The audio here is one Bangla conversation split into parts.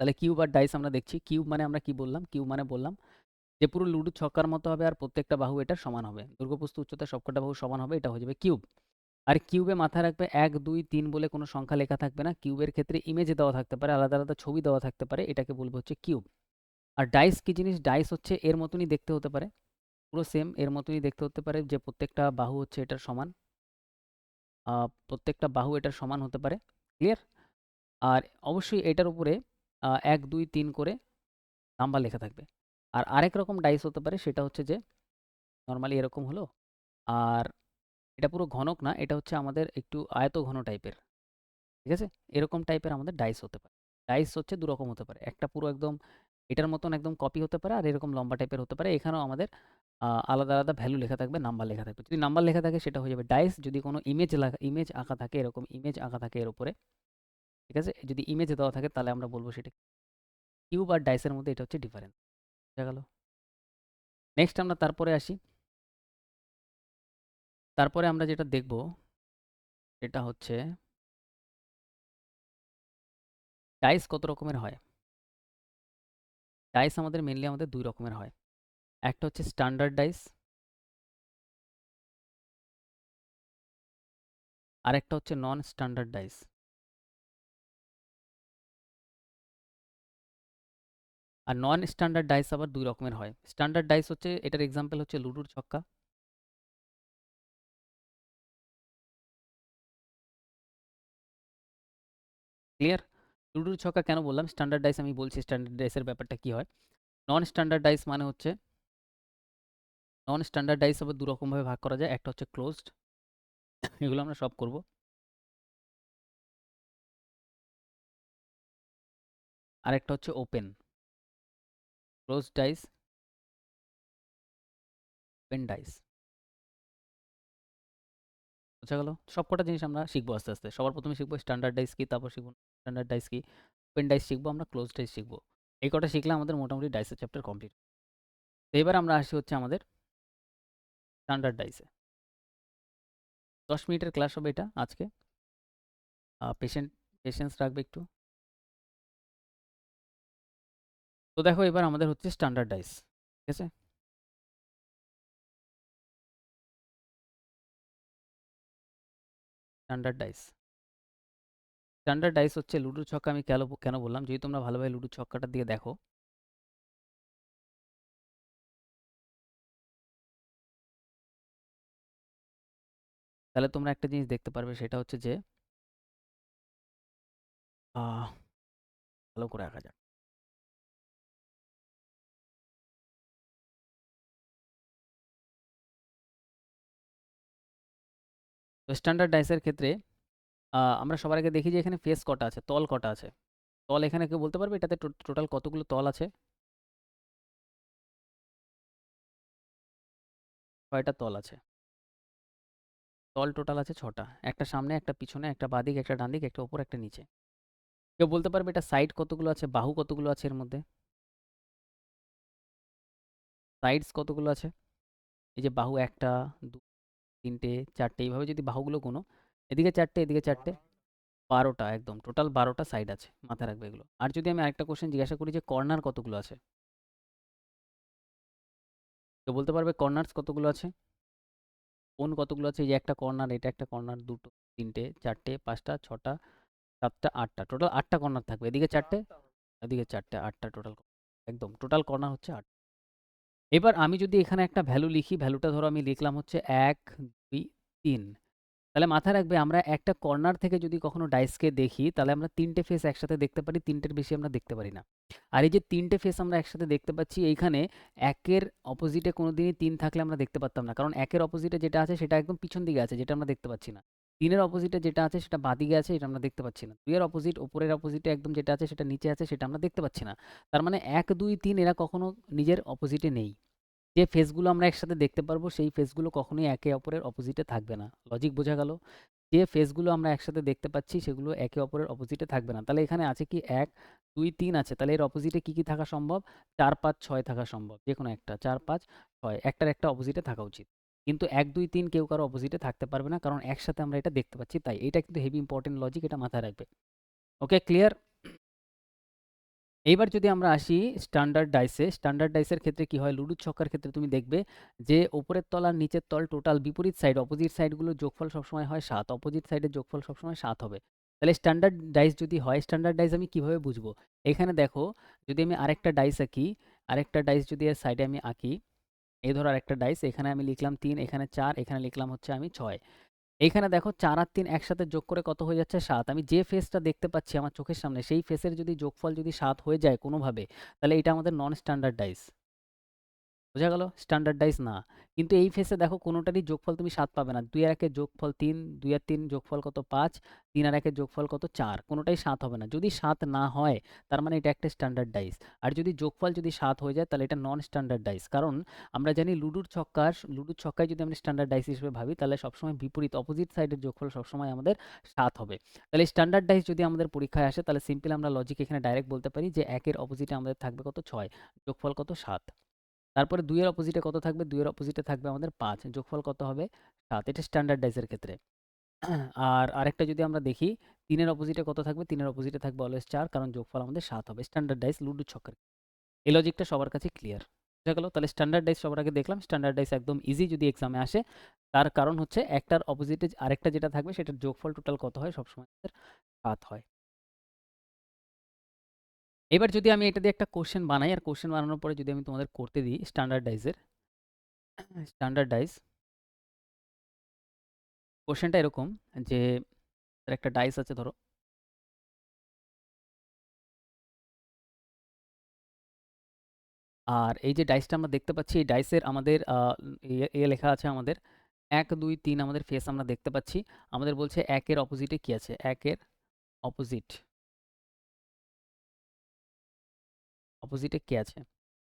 তাহলে কিউব আর ডাইস আমরা দেখছি। কিউব মানে আমরা কি বললাম? কিউব মানে বললাম যে পুরো লুডো ছক্কার মতো হবে আর প্রত্যেকটা বাহু এটার সমান হবে। দৈর্ঘ্য উচ্চতা সবকটা বাহু সমান হবে, এটা হয়ে যাবে কিউব। আর কিউবে মাথায় রাখবে ১, ২, ৩ বলে কোনো সংখ্যা লেখা থাকবে না। কিউবের ক্ষেত্রে ইমেজ দেওয়া থাকতে পারে, আলাদা, আলাদা ছবি দেওয়া থাকতে পারে। এটাকে বলবো হচ্ছে কিউব। আর ডাইস কি জিনিস? ডাইস হচ্ছে এর মতনই দেখতে হতে পারে। পুরো সেম এর মতনই দেখতে হতে পারে যে প্রত্যেকটা বাহু হচ্ছে এটার সমান। প্রত্যেকটা বাহু এটার সমান হতে পারে। ক্লিয়ার? আর অবশ্যই এটার উপরে ১, ২, ৩ করে নাম্বার লেখা থাকবে। আর আরেক রকম ডাইস হতে পারে, সেটা হচ্ছে যে নরমালি এরকম হলো। আর এটা পুরো ঘনক না, এটা হচ্ছে আমাদের একটু আয়তঘন টাইপের। ঠিক আছে? এরকম টাইপের আমাদের ডাইস হতে পারে। ডাইস হচ্ছে ২ রকম হতে পারে। একটা পুরো একদম এটার মতন একদম কপি হতে পারে, আর এরকম লম্বা টাইপের হতে পারে। এখানেও আমাদের আলাদা, আলাদা ভ্যালু লেখা থাকবে, নাম্বার লেখা থাকবে। যদি নাম্বার লেখা থাকে সেটা হয়ে যাবে ডাইস। যদি কোনো ইমেজ আঁকা থাকে, এরকম ইমেজ আঁকা থাকে এর উপরে, ঠিক আছে? যদি ইমেজ দেওয়া থাকে তাহলে আমরা বলব সেটা কিউব আর ডাইসের মধ্যে এটা হচ্ছে ডিফারেন্স। বোঝা গেল? নেক্সট আমরা তারপরে আসি। তারপরে আমরা যেটা দেখব সেটা হচ্ছে ডাইস কত রকমের হয়। ডাইস আমাদের মেইনলি ২ রকমের হয়। একটা হচ্ছে স্ট্যান্ডার্ড ডাইস, আরেকটা হচ্ছে নন স্ট্যান্ডার্ড ডাইস। আর নন স্ট্যান্ডার্ড ডাইস আবার ২ রকমের হয়। স্ট্যান্ডার্ড ডাইস হচ্ছে, এটার এক্সাম্পল হচ্ছে লুডোর ছক্কা। ক্লিয়ার? লুডোর ছক্কা কেন বললাম স্ট্যান্ডার্ড ডাইস, আমি বলছি স্ট্যান্ডার্ড ডাইসের ব্যাপারটা কি হয়। নন স্ট্যান্ডার্ড ডাইস মানে হচ্ছে, নন স্ট্যান্ডার্ড ডাইস আবার ২ রকমভাবে ভাগ করা যায়। একটা হচ্ছে ক্লোজড, এগুলো আমরা সব করব। আরেকটা হচ্ছে open. Closed dice, open dice. বোঝা গেল? সবকটা জিনিস আমরা শিখবো আস্তে, আস্তে। সবার ১ম এ শিখবো স্ট্যান্ডার্ড ডাইস কি, তারপর শিখবো স্ট্যান্ডার্ড ডাইস কি, ওপেন ডাইস শিখবো আমরা, ক্লোজড ডাইস শিখবো। এই কটা শিখলে আমাদের মোটামুটি ডাইসের চ্যাপ্টার কমপ্লিট। তো এবার আমরা আসি হচ্ছে আমাদের স্ট্যান্ডার্ড ডাইসে। ১০ মিনিটের ক্লাস হবে এটা আজকে। পেশেন্স রাখবে একটু। তো দেখো এবার আমাদের হচ্ছে স্ট্যান্ডার্ড ডাইস। ঠিক আছে? Standard dice. স্ট্যান্ডার্ড ডাইস হচ্ছে লুডোর ছক্কা। আমি কেন বললাম, যদি তোমরা ভালোভাবে লুডোর ছক্কাটার দিকে দেখো, তাহলে তোমরা একটা জিনিস দেখতে পারবে, সেটা হচ্ছে যে আহ, ভালো করে আঁকা যাক। তো স্ট্যান্ডার্ড ডাইসের ক্ষেত্রে আমরা সবার আগে দেখি যে এখানে ফেস কটা আছে, তল কটা আছে। তল এখানে কেউ বলতে পারবে এটাতে টোটাল কতগুলো তল আছে? কয়টা তল আছে? তল টোটাল আছে ৬টা। একটা সামনে, একটা পিছনে, একটা বাঁদিক, একটা ডান দিক, একটা উপর, একটা নিচে। কেউ বলতে পারবে এটা সাইড কতগুলো আছে, বাহু কতগুলো আছে এর মধ্যে? সাইডস কতগুলো আছে? এই যে বাহু ১টা, ২, ৩টে, ৪টে, এইভাবে যদি বাহুগুলো গুনো, এদিকে ৪টে, এদিকে ৪টে, ১২টা, একদম টোটাল ১২টা সাইড আছে। মাথায় রাখবে এগুলো। আর যদি আমি আরেকটা কোশ্চেন জিজ্ঞাসা করি যে কর্নার কতগুলো আছে? কেউ বলতে পারবে কর্নার্স কতগুলো আছে? কোণ কতগুলো আছে? এই যে একটা কর্নার, এটা একটা কর্নার, ২টো, ৩টে, ৪টে, ৫টা, ৬টা, ৭টা, ৮টা। টোটাল ৮টা কর্নার থাকবে। এদিকে ৪টে, এদিকে ৪টে, ৮টা টোটাল। একদম টোটাল কর্নার হচ্ছে ৮। এবার আমি যদি এখানে একটা ভ্যালু লিখি, ভ্যালুটা ধরো আমি লিখলাম হচ্ছে ১, ২, ৩। তাহলে মাথায় রাখবে আমরা একটা কর্নার থেকে যদি কখনো ডাইসকে দেখি, তাহলে আমরা ৩টে ফেস একসাথে দেখতে পারি, ৩টের বেশি আমরা দেখতে পারি না। আর এই যে ৩টে ফেস আমরা একসাথে দেখতে পাচ্ছি, এইখানে ১-এর অপোজিটে কোনোদিনই ৩ থাকলে আমরা দেখতে পারতাম না। কারণ ১-এর অপোজিটে যেটা আছে সেটা একদম পিছন দিকে আছে, যেটা আমরা দেখতে পাচ্ছি না। ৩-এর অপোজিটে যেটা আছে সেটা বাঁদিকে আছে, এটা আমরা দেখতে পাচ্ছি না। ২-এর অপোজিট, উপরের অপোজিটে একদম যেটা আছে সেটা নিচে আছে, সেটা আমরা দেখতে পাচ্ছি না। তার মানে ১, ২, ৩ এরা কখনো নিজের অপোজিটে নেই। যে ফেসগুলো আমরা একসাথে দেখতে পারবো সেই ফেসগুলো কখনোই একে অপরের অপোজিটে থাকবে না। লজিক বোঝা গেল? যে ফেসগুলো আমরা একসাথে দেখতে পাচ্ছি সেগুলো একে অপরের অপোজিটে থাকবে না। তাহলে এখানে আছে কি ১, ২, ৩ আছে। তাহলে এর অপোজিটে কি, কি থাকা সম্ভব? ৪, ৫, ৬ থাকা সম্ভব। যেকোনো একটা ৪, ৫, ৬ একটার একটা অপোজিটে থাকা উচিত। কিন্তু ১, ২, ৩ কেউ কারো অপোজিটে থাকতে পারবে না। কারণ একসাথে আমরা এটা দেখতে পাচ্ছি তাই। এটা কিন্তু হেভি ইম্পোর্টেন্ট লজিক, এটা মাথায় রাখবে। ওকে, ক্লিয়ার? এইবার যদি আমরা আসি স্ট্যান্ডার্ড ডাইসের ক্ষেত্রে কি হয়, লুডো ছক্কার ক্ষেত্রে তুমি দেখবে যে উপরের তল আর নিচের তল টোটাল বিপরীত সাইড, অপোজিট সাইডগুলোর যোগফল সবসময় হয় ৭। অপোজিট সাইডের যোগফল সবসময় ৭ হবে। তাহলে স্ট্যান্ডার্ড ডাইস যদি হয়, স্ট্যান্ডার্ড ডাইস আমি কিভাবে বুঝবো? এখানে দেখো, যদি আমি আরেকটা ডাইস আঁকি, আরেকটা ডাইস যদি এর সাইডে আমি আঁকি, এই ধরো আরেকটা ডাইস, এখানে আমি লিখলাম ৩, এখানে ৪, এখানে লিখলাম হচ্ছে আমি ৬। এইখানে দেখো ৪ আর ৩ একসাথে যোগ করে কত হয়ে যাচ্ছে? ৭। আমি যে ফেসটা দেখতে পাচ্ছি আমার চোখের সামনে, সেই ফেসের যদি যোগফল যদি ৭ হয়ে যায় কোনোভাবে, তাহলে এটা আমাদের নন স্ট্যান্ডার্ড ডাইস। বোঝা গেল? স্ট্যান্ডার্ডাইজ না। কিন্তু এই ফেসে দেখো কোনোটারই যোগফল তুমি ৭ পাবে না। ২ আর ১ এর যোগফল ৩, ২ আর ৩ যোগফল কত? ৫, ৩ আর ১ এর যোগফল কত? ৪। কোনোটাই ৭ হবে না। যদি ৭ না হয়, তার মানে এটা একটা স্ট্যান্ডার্ডাইজ। আর যদি যোগফল যদি ৭ হয়ে যায়, তাহলে এটা নন স্ট্যান্ডার্ডাইজ। কারণ আমরা জানি লুডোর ছক্কায় যদি আমরা স্ট্যান্ডার্ডাইজ হিসেবে ভাবি, তাহলে সবসময় বিপরীত অপোজিট সাইডের যোগফল সবসময় আমাদের ৭ হবে। তাহলে স্ট্যান্ডার্ডাইজ যদি আমাদের পরীক্ষায় আসে, তাহলে সিম্পল আমরা লজিক এখানে ডাইরেক্ট বলতে পারি যে ১ এর অপোজিটে আমাদের থাকবে কত? ৬। যোগফল কত? ৭। তারপরে ২ এর অপোজিটে কত থাকবে? ২ এর অপোজিটে থাকবে আমাদের ৫। যোগফল কত হবে? ৭। এটা স্ট্যান্ডার্ডাইজ এর ক্ষেত্রে। আর আরেকটা যদি আমরা দেখি, ৩ এর অপোজিটে কত থাকবে? ৩ এর অপোজিটে থাকবে অলওয়েজ ৪, কারণ যোগফল আমাদের ৭ হবে। স্ট্যান্ডার্ডাইজ লুডো ছক্কার। এই লজিকটা সবার কাছে ক্লিয়ার। বুঝা গেল? তাহলে স্ট্যান্ডার্ডাইজ সবার আগে দেখলাম। স্ট্যান্ডার্ডাইজ একদম ইজি যদি এক্সামে আসে। তার কারণ হচ্ছে একটার অপোজিটে আরেকটা যেটা থাকবে সেটার যোগফল টোটাল কত হয়? সবসময় আমাদের ৭ হয়। এবার যদি আমি এটা দিয়ে একটা কোয়েশ্চেন বানাই, আর কোয়েশ্চেন বানানোর পরে যদি আমি তোমাদের করতে দিই স্ট্যান্ডার্ডাইজ কোয়েশ্চেনটা এরকম যে একটা ডাইস আছে ধরো, আর এই যে ডাইসটা আমরা দেখতে পাচ্ছি, এই ডাইসের আমাদের লেখা আছে আমাদের ১, ২, ৩ আমাদের ফেস আমরা দেখতে পাচ্ছি। আমাদের বলছে ১ এর অপোজিটে কি আছে? ১ এর অপোজিট অপোজিটে কে আছে?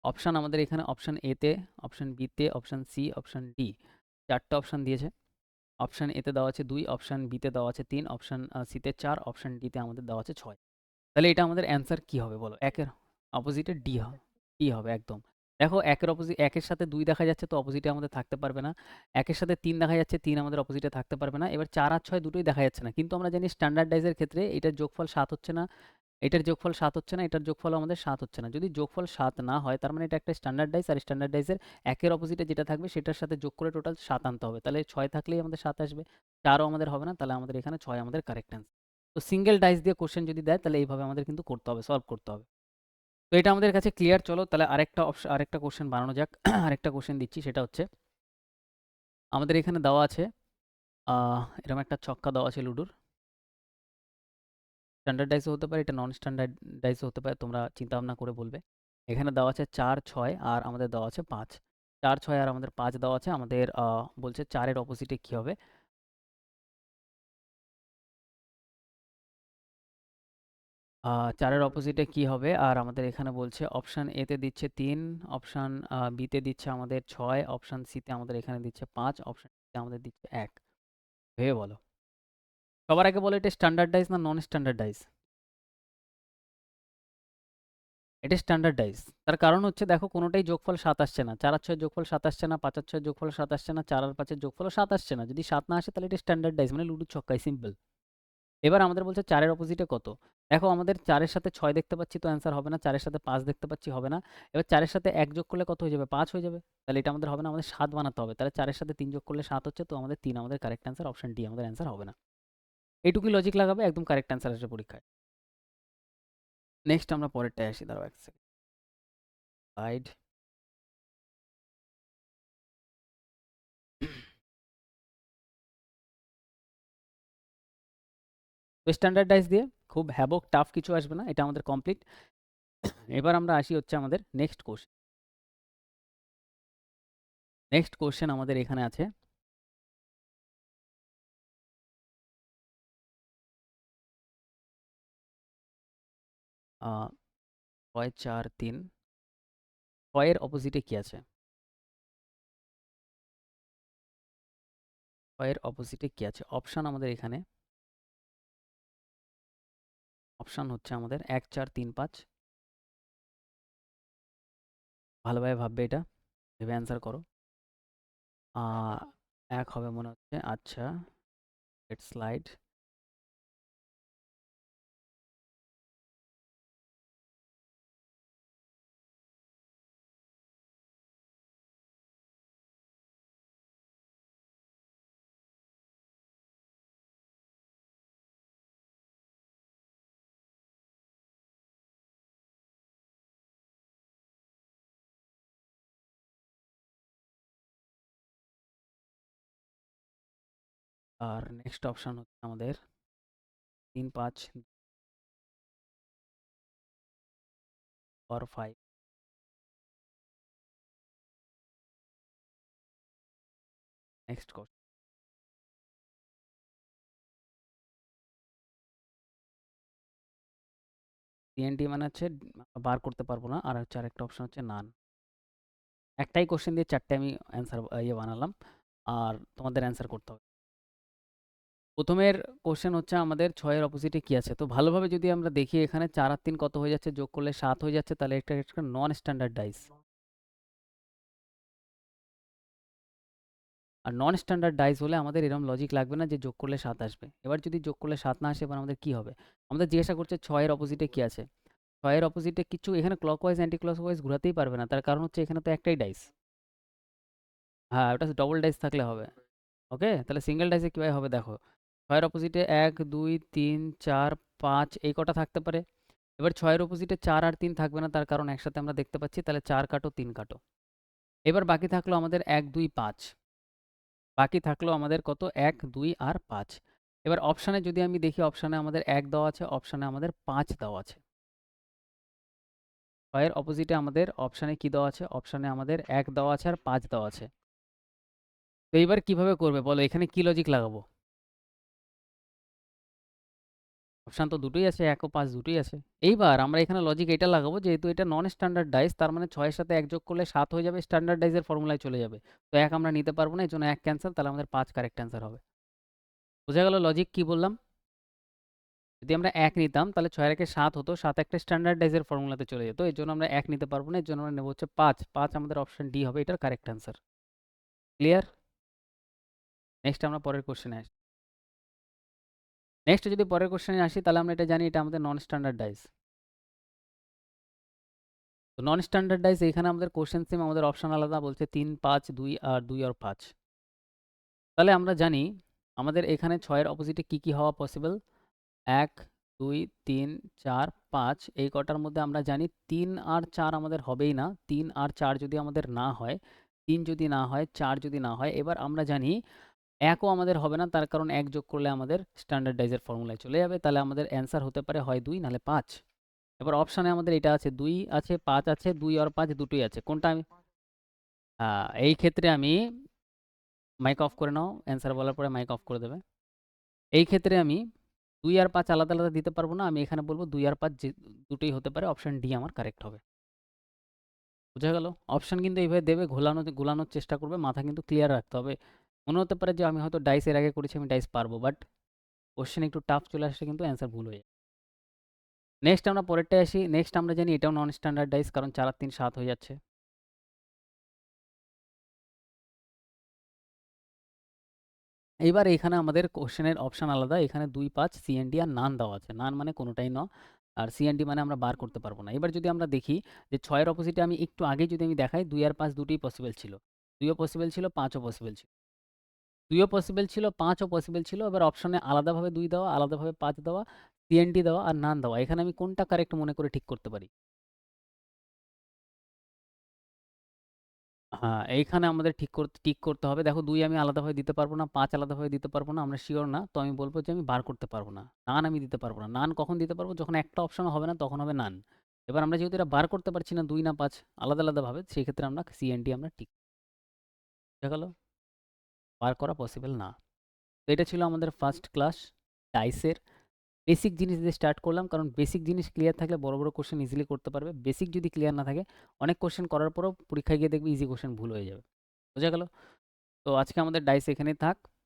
অপশন আমাদের এখানে অপশন এ তে, অপশন বি তে, অপশন সি, অপশন ডি। ৪ টা অপশন দিয়েছে। অপশন এ তে দেওয়া আছে ২, অপশন বি তে দেওয়া আছে ৩, অপশন সি তে ৪, অপশন ডি তে আমাদের দেওয়া আছে ৬। তাহলে এটা আমাদের অ্যান্সার কি হবে বলো? ১ এর অপোজিটে ডি হবে একদম। দেখো ১ এর ১ এর সাথে ২ দেখা যাচ্ছে, তো অপোজিটে আমাদের থাকতে পারবে না। ১ এর সাথে ৩ দেখা যাচ্ছে, ৩ আমাদের অপোজিটে থাকতে পারবে না। এবার ৪ আর ৬ দুটোই দেখা যাচ্ছে না। কিন্তু আমরা জানি স্ট্যান্ডার্ডাইজ এর ক্ষেত্রে এটার যোগফল ৭ হচ্ছে না, এটার যোগফল ৭ হচ্ছে না, এটার যোগফলও আমাদের ৭ হচ্ছে না। যদি যোগফল ৭ না হয়, তার মানে এটা একটা স্ট্যান্ডার্ডাইজ, আর স্ট্যান্ডার্ডাইজ এর ১ এর অপোজিটে যেটা থাকবে সেটার সাথে যোগ করে টোটাল ৭ আনতে হবে। তাহলে ৬ থাকলেই আমাদের ৭ আসবে। ৪ ও আমাদের হবে না, তাহলে আমাদের এখানে ৬ আমাদের কারেক্ট অ্যান্সার। তো সিঙ্গেল ডাইস দিয়ে কোশ্চেন যদি দেয়, তাহলে এইভাবে আমাদের কিন্তু করতে হবে, সলভ করতে হবে। তো এটা আমাদের কাছে ক্লিয়ার। চলো তাহলে আরেকটা কোশ্চেন বানানো যাক। আরেকটা কোশ্চেন দিচ্ছি, সেটা হচ্ছে আমাদের এখানে দেওয়া আছে এরকম একটা ছক্কা দেওয়া আছে লুডোর। স্ট্যান্ডার্ডাইজও হতে পারে, এটা নন স্ট্যান্ডার্ডাইজও হতে পারে, তোমরা চিন্তা ভাবনা করে বলবে। এখানে দেওয়া আছে ৪, ৬ আর আমাদের দেওয়া আছে ৫। ৪, ৬ আর আমাদের ৫ দেওয়া আছে। আমাদের বলছে ৪ এর অপোজিটে কি হবে? ৪ এর অপোজিটে কি হবে? আর আমাদের এখানে বলছে অপশন এ তে দিচ্ছে ৩, অপশন বি তে দিচ্ছে আমাদের ৬, অপশন সি তে আমাদের এখানে দিচ্ছে ৫, অপশন ডি তে আমাদের দিচ্ছে ১। ভেবে বলো। সবার আগে বলো, এটা স্ট্যান্ডার্ডাইজ না নন স্ট্যান্ডার্ডাইজ? এটা স্ট্যান্ডার্ডাইজ। তার কারণ হচ্ছে দেখো কোনোটাই যোগফল ৭ আসছে না। ৪ আর ৬ যোগফল ৭ আসছে না, ৫ আর ৬ যোগফল ৭ আসছে না, ৪ আর ৫ এর যোগফলও ৭ আসছে না। যদি ৭ না আসে, তাহলে এটা স্ট্যান্ডার্ডাইজ, মানে লুডো ছক্কাই, সিম্পল। এবার আমাদের বলছে ৪ এর অপোজিটে কত? দেখো আমাদের ৪ এর সাথে ৬ দেখতে পাচ্ছি, তো অ্যান্সার হবে না। ৪ এর সাথে ৫ দেখতে পাচ্ছি, হবে না। এবার ৪ এর সাথে ১ যোগ করলে কত হয়ে যাবে? ৫ হয়ে যাবে। তাহলে এটা আমাদের হবে না, আমাদের ৭ বানাতে হবে। তাহলে ৪ এর সাথে ৩ যোগ করলে ৭ হচ্ছে, তো আমাদের ৩ আমাদের কারেক্ট অ্যান্সার, অপশন ডি আমাদের অ্যান্সার হবে না। এইটুকুই লজিক লাগাবে, একদম কারেক্ট অ্যান্সার আসবে পরীক্ষায়। নেক্সট আমরা পরেরটায় আসি, দাঁড়াও ১ সেকেন্ড। স্লাইড। তো স্ট্যান্ডার্ডাইজ দিয়ে খুব হ্যাবক টাফ কিছু আসবে না, এটা আমাদের কমপ্লিট। এবার আমরা আসি হচ্ছে আমাদের নেক্সট কোশ্চেন। নেক্সট কোশ্চেন আমাদের এখানে আছে আহ, ৬, ৪, ৩। ৬ এর অপোজিটে কি আছে? ৬ এর অপোজিটে কি আছে? অপশন আমাদের এখানে অপশন হচ্ছে আমাদের ১, ৪, ৩, ৫। ভালোভাবে ভাববে এটা, ভেবে অ্যান্সার করো। ১ হবে মনে হচ্ছে। আচ্ছা, লেটস স্লাইড। আর নেক্সট অপশন হচ্ছে আমাদের 3 5 or 5। নেক্সট কোশ্চেন, সিএনডি মানে হচ্ছে বার করতে পারবো না, আর হচ্ছে আরেকটা অপশন হচ্ছে নান। একটাই কোশ্চেন দিয়ে চারটে আমি অ্যান্সার বানালাম, আর তোমাদের অ্যান্সার করতে হবে। প্রথমের কোশ্চেন হচ্ছে আমাদের 6 এর অপোজিটে কি আছে। তো ভালোভাবে যদি আমরা দেখি, এখানে 4 আর 3 কত হয়ে যাচ্ছে, যোগ করলে 7 হয়ে যাচ্ছে, তাহলে এটা একটা নন স্ট্যান্ডার্ড ডাইস। আর নন স্ট্যান্ডার্ড ডাইস হলে আমাদের এরকম লজিক লাগবে না যে যোগ করলে 7 আসবে। এবার যদি যোগ করলে 7 না আসে, এবার আমাদের কি হবে? আমাদের জিজ্ঞাসা করছে 6 এর অপোজিটে কি আছে। 6 এর অপোজিটে কিছু এখানে ক্লকওয়াইজ অ্যান্টি ক্লকওয়াইজ ঘোরাতেই পারবে না, তার কারণ হচ্ছে এখানে তো একটাই ডাইস। হ্যাঁ, ওটা ডবল ডাইস থাকলে হবে। ওকে, তাহলে সিঙ্গেল ডাইসে কীভাবে হবে দেখো। 6 এর অপোজিটে 1 2 3 4 5 এই কটা থাকতে পারে। এবার 6 এর অপোজিটে 4 আর 3 থাকবে না, তার কারণ একসাথে আমরা দেখতে পাচ্ছি, তাহলে 4 কাটো 3 কাটো। এবার বাকি থাকলো আমাদের 1 2 5। বাকি থাকলো আমাদের কত? 1 2 আর 5। এবার অপশানে যদি আমি দেখি, অপশানে আমাদের 1 দেওয়া আছে, অপশানে আমাদের 5 দেওয়া আছে। 6 এর অপোজিটে আমাদের অপশানে কি দেওয়া আছে? অপশানে আমাদের 1 দেওয়া আছে আর 5 দেওয়া আছে। তো এইবার কিভাবে করবে বলো, এখানে কি লজিক লাগাবো? অপশান তো দুটোই আছে, 1 ও 5 দুটোই আছে। এইবার আমরা এখানে লজিক এটা লাগাবো, যেহেতু এটা নন স্ট্যান্ডার্ড ডাইস, তার মানে 6 এর সাথে 1 যোগ করলে 7 হয়ে যাবে, স্ট্যান্ডার্ড ডাইসের ফর্মুলায় চলে যাবে। তো 1 আমরা নিতে পারবো না, এজন্য 1 ক্যান্সেল, তাহলে আমাদের 5 কারেক্ট অ্যান্সার হবে। বোঝা গেল লজিক কি বললাম? যদি আমরা 1 নিতাম তাহলে 6 এর একে 7 হতো, 7 একটা স্ট্যান্ডার্ড ডাইসের ফর্মুলাতে চলে যেত, এর জন্য আমরা 1 নিতে পারবো না, এর জন্য আমরা নেব হচ্ছে 5। 5 আমাদের অপশন ডি হবে এটার কারেক্ট অ্যান্সার। ক্লিয়ার? নেক্সট আমরা পরের কোশ্চেনে আসি। নেক্সট যদি পরের কোশ্চেনে আসি, তাহলে আমরা এটা জানি, এটা আমাদের নন স্ট্যান্ডার্ড ডাইস। তো নন স্ট্যান্ডার্ড ডাইস, এখানে আমাদের কোশ্চেন সেম, আমাদের অপশন আলাদা, বলছে 3 5 2 আর 2 আর 5। তাহলে আমরা জানি আমাদের এখানে 6 এর অপোজিটে কি কি হওয়া পসিবল। 1 2 3 4 5 এই কটার মধ্যে আমরা জানি 3 আর 4 আমাদের হবেই না। 3 আর 4 যদি আমাদের না হয়, 3 যদি না হয়, 4 যদি না হয়, এবার আমরা জানি 1 ও আমাদের হবে না, তার কারণ 1 যোগ করলে আমাদের স্ট্যান্ডার্ডাইজের ফর্মুলায় চলে যাবে, তাহলে আমাদের অ্যান্সার হতে পারে হয় 2 নাহলে 5। এবার অপশানে আমাদের এটা আছে, 2 আছে 5 আছে, 2 আর 5 দুটোই আছে, কোনটা আমি এই ক্ষেত্রে আমি মাইক অফ করে নাও, অ্যান্সার বলার পরে মাইক অফ করে দেবে। এই ক্ষেত্রে আমি 2 আর 5 আলাদা আলাদা দিতে পারবো না, আমি এখানে বলবো 2 আর 5 দুটোই হতে পারে, অপশন ডি আমার কারেক্ট হবে। বুঝা গেল? অপশন কিন্তু এইভাবে দেবে, ঘোলানোর চেষ্টা করবে, মাথা কিন্তু ক্লিয়ার রাখতে হবে। মনে হতে পারে যে আমি হয়তো ডাইস এর আগে করেছি, আমি ডাইস পারবো, বাট কোশ্চেন একটু টাফ চলে আসলে কিন্তু অ্যান্সার ভুল হয়ে যায়। নেক্সট আমরা পরেরটায় আসি। নেক্সট আমরা জানি এটাও নন স্ট্যান্ডার্ড ডাইস, কারণ 4 আর 3 7 হয়ে যাচ্ছে। এইবার এখানে আমাদের কোশ্চেনের অপশন আলাদা, এখানে 2 5 সিএনডি আর নান দেওয়া আছে। নান মানে কোনোটাই ন, আর সিএনডি মানে আমরা বার করতে পারবো না। এবার যদি আমরা দেখি যে 6 এর অপোজিটে আমি একটু আগে যদি আমি দেখাই, 2 আর 5 দুটোই পসিবল ছিল। 2 ও পসিবল ছিল, 5 ও পসিবল ছিল। 2 ও পসিবল ছিল, 5 ও পসিবল ছিল। এবার অপশনে আলাদাভাবে 2 দেওয়া, আলাদাভাবে 5 দেওয়া, সিএনডি দেওয়া আর নান দেওয়া। এখানে আমি কোনটা কারেক্ট মনে করে ঠিক করতে পারি? হ্যাঁ, এইখানে আমাদের ঠিক করতে হবে। দেখো 2 আমি আলাদাভাবে দিতে পারবো না, 5 আলাদাভাবে দিতে পারবো না, আমরা সিওর না। তো আমি বলব যে আমি বার করতে পারবো না। নান আমি দিতে পারবো না। নান কখন দিতে পারবো? যখন একটা অপশনও হবে না, তখন হবে নান। এবার আমরা যেহেতু এটা বার করতে পারছি না 2 না 5 আলাদাভাবে, সেক্ষেত্রে আমরা সিএনডি আমরা ঠিক বোঝা গেল? বার করা পসিবল না। তো এটা ছিল আমাদের ফার্স্ট ক্লাস ডাইসের বেসিক জিনিস দিয়ে স্টার্ট করলাম, কারণ বেসিক জিনিস ক্লিয়ার থাকলে বড় বড় কোশ্চেন ইজিলি করতে পারবে। বেসিক যদি ক্লিয়ার না থাকে, অনেক কোশ্চেন করার পরেও পরীক্ষায় গিয়ে দেখবে ইজি কোশ্চেন ভুল হয়ে যাবে। বোঝা গেল? তো আজকে আমাদের ডাইস এখানেই থাক।